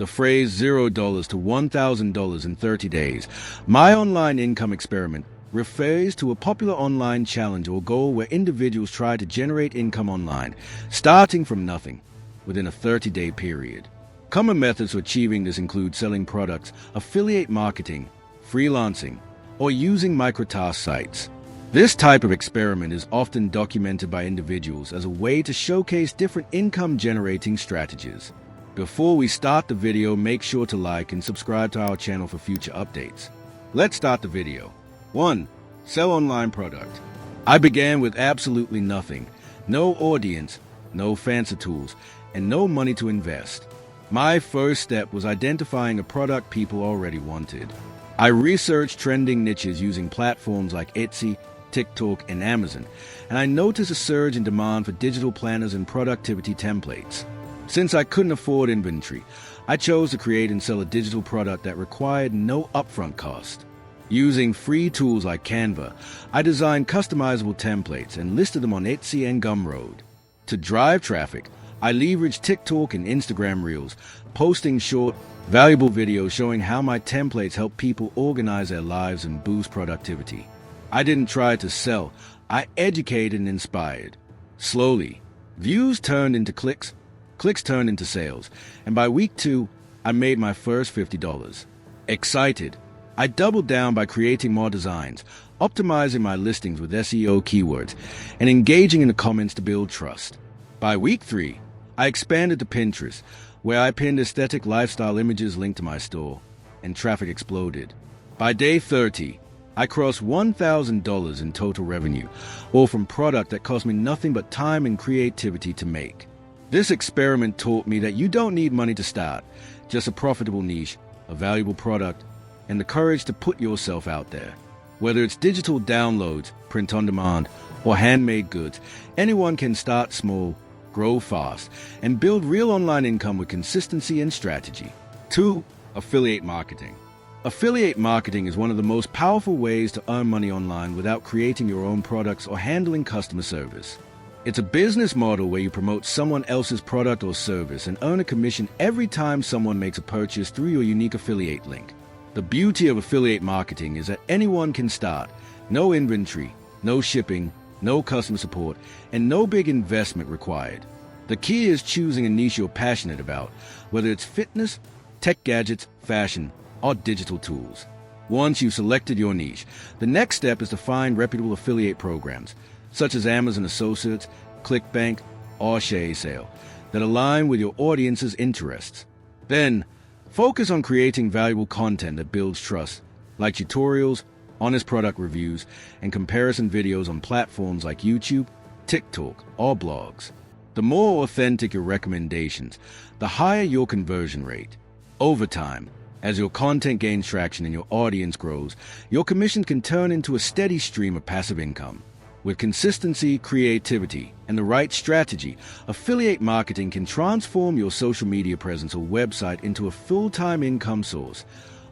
The phrase $0 to $1,000 in 30 days, my online income experiment, refers to a popular online challenge or goal where individuals try to generate income online, starting from nothing, within a 30-day period. Common methods for achieving this include selling products, affiliate marketing, freelancing, or using microtask sites. This type of experiment is often documented by individuals as a way to showcase different income-generating strategies. Before we start the video, make sure to like and subscribe to our channel for future updates. Let's start the video. 1. Sell online product. I began with absolutely nothing, no audience, no fancy tools, and no money to invest. My first step was identifying a product people already wanted. I researched trending niches using platforms like Etsy, TikTok, and Amazon, and I noticed a surge in demand for digital planners and productivity templates. Since I couldn't afford inventory, I chose to create and sell a digital product that required no upfront cost. Using free tools like Canva, I designed customizable templates and listed them on Etsy and Gumroad. To drive traffic, I leveraged TikTok and Instagram Reels, posting short, valuable videos showing how my templates help people organize their lives and boost productivity. I didn't try to sell, I educated and inspired. Slowly, views turned into clicks, clicks turned into sales, and by week 2, I made my first $50. Excited, I doubled down by creating more designs, optimizing my listings with SEO keywords, and engaging in the comments to build trust. By week 3, I expanded to Pinterest, where I pinned aesthetic lifestyle images linked to my store, and traffic exploded. By day 30, I crossed $1,000 in total revenue, all from product that cost me nothing but time and creativity to make. This experiment taught me that you don't need money to start, just a profitable niche, a valuable product, and the courage to put yourself out there. Whether it's digital downloads, print on demand, or handmade goods, anyone can start small, grow fast, and build real online income with consistency and strategy. 2. Affiliate marketing. Affiliate marketing is one of the most powerful ways to earn money online without creating your own products or handling customer service. It's a business model where you promote someone else's product or service and earn a commission every time someone makes a purchase through your unique affiliate link. The beauty of affiliate marketing is that anyone can start. No inventory, no shipping, no customer support, and no big investment required. The key is choosing a niche you're passionate about, whether it's fitness, tech gadgets, fashion, or digital tools. Once you've selected your niche, the next step is to find reputable affiliate programs, such as Amazon Associates, ClickBank, or ShareSale, that align with your audience's interests. Then, focus on creating valuable content that builds trust, like tutorials, honest product reviews, and comparison videos on platforms like YouTube, TikTok, or blogs. The more authentic your recommendations, the higher your conversion rate. Over time, as your content gains traction and your audience grows, your commission can turn into a steady stream of passive income. With consistency, creativity, and the right strategy, affiliate marketing can transform your social media presence or website into a full-time income source,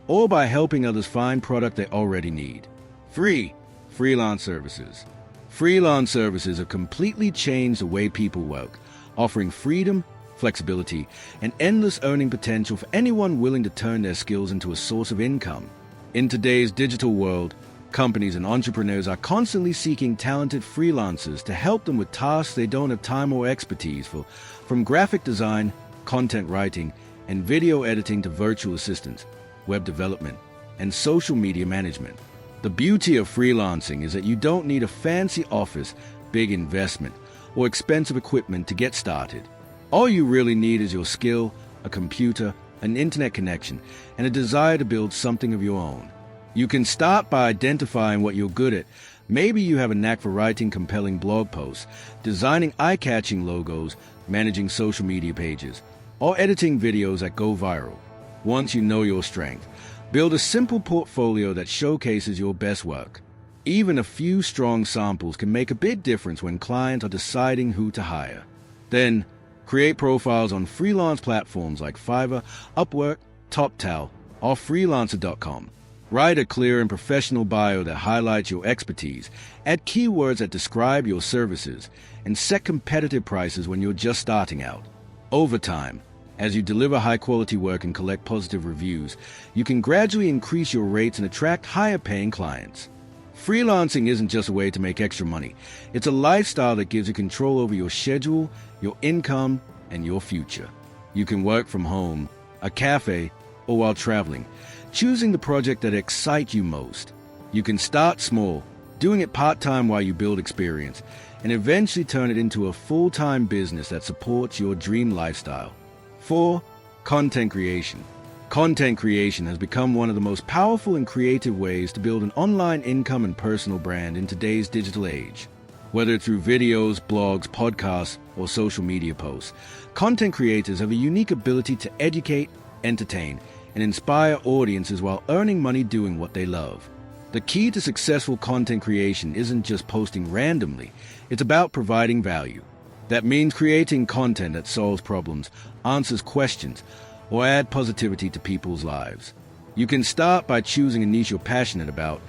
or by helping others find product they already need. 3. Freelance services. Freelance services have completely changed the way people work, offering freedom, flexibility, and endless earning potential for anyone willing to turn their skills into a source of income. In today's digital world, companies and entrepreneurs are constantly seeking talented freelancers to help them with tasks they don't have time or expertise for, from graphic design, content writing, and video editing to virtual assistants, web development, and social media management. The beauty of freelancing is that you don't need a fancy office, big investment, or expensive equipment to get started. All you really need is your skill, a computer, an internet connection, and a desire to build something of your own. You can start by identifying what you're good at. Maybe you have a knack for writing compelling blog posts, designing eye-catching logos, managing social media pages, or editing videos that go viral. Once you know your strength, build a simple portfolio that showcases your best work. Even a few strong samples can make a big difference when clients are deciding who to hire. Then, create profiles on freelance platforms like Fiverr, Upwork, TopTal, or Freelancer.com. Write a clear and professional bio that highlights your expertise, add keywords that describe your services, and set competitive prices when you're just starting out. Over time, As you deliver high-quality work and collect positive reviews, you can gradually increase your rates and attract higher-paying clients. Freelancing isn't just a way to make extra money. It's a lifestyle that gives you control over your schedule, your income, and your future. You can work from home, a cafe, or while traveling, choosing the project that excites you most. You can start small, doing it part-time while you build experience, and eventually turn it into a full-time business that supports your dream lifestyle. 4. Content creation. Content creation has become one of the most powerful and creative ways to build an online income and personal brand in today's digital age. Whether through videos, blogs, podcasts, or social media posts, content creators have a unique ability to educate, entertain, and inspire audiences while earning money doing what they love. The key to successful content creation isn't just posting randomly, it's about providing value. That means creating content that solves problems, answers questions, or add positivity to people's lives. You can start by choosing a niche you're passionate about: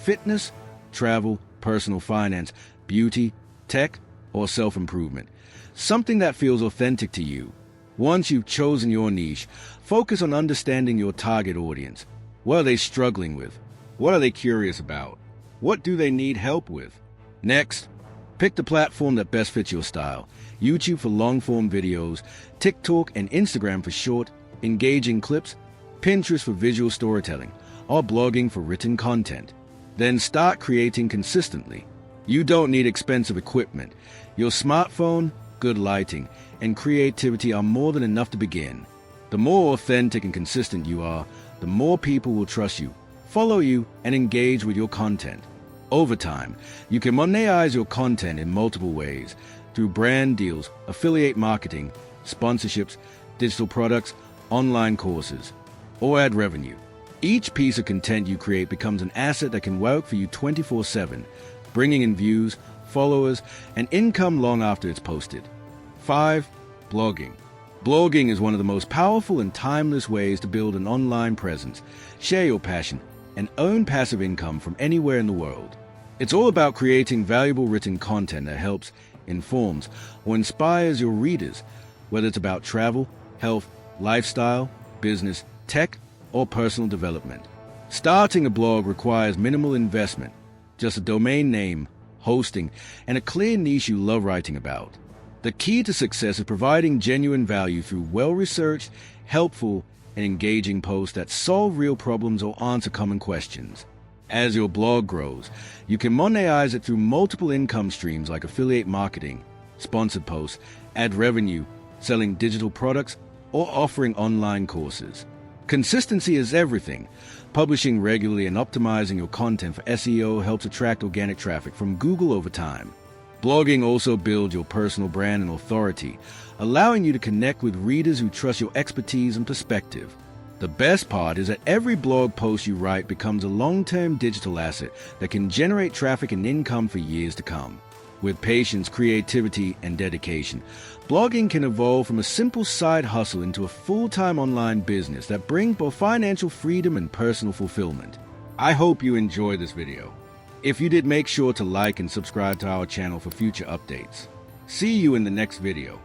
fitness, travel, personal finance, beauty, tech, or self-improvement. Something that feels authentic to you. Once you've chosen your niche, focus on understanding your target audience. What are they struggling with? What are they curious about? What do they need help with? Next, pick the platform that best fits your style. YouTube for long-form videos, TikTok and Instagram for short, engaging clips, Pinterest for visual storytelling, or blogging for written content. Then start creating consistently. You don't need expensive equipment. Your smartphone, good lighting, and creativity are more than enough to begin. The more authentic and consistent you are, the more people will trust you, follow you, and engage with your content. Over time, you can monetize your content in multiple ways: through brand deals, affiliate marketing, sponsorships, digital products, online courses, or ad revenue. Each piece of content you create becomes an asset that can work for you 24/7, bringing in views, followers, and income long after it's posted. 5. Blogging. Blogging is one of the most powerful and timeless ways to build an online presence, share your passion, and earn passive income from anywhere in the world. It's all about creating valuable written content that helps, informs, or inspires your readers, whether it's about travel, health, lifestyle, business, tech, or personal development. Starting a blog requires minimal investment, just a domain name, hosting, and a clear niche you love writing about. The key to success is providing genuine value through well-researched, helpful, and engaging posts that solve real problems or answer common questions. As your blog grows, you can monetize it through multiple income streams like affiliate marketing, sponsored posts, ad revenue, selling digital products, or offering online courses. Consistency is everything. Publishing regularly and optimizing your content for SEO helps attract organic traffic from Google over time. Blogging also builds your personal brand and authority, allowing you to connect with readers who trust your expertise and perspective. The best part is that every blog post you write becomes a long-term digital asset that can generate traffic and income for years to come. With patience, creativity, and dedication, blogging can evolve from a simple side hustle into a full-time online business that brings both financial freedom and personal fulfillment. I hope you enjoyed this video. If you did, make sure to like and subscribe to our channel for future updates. See you in the next video.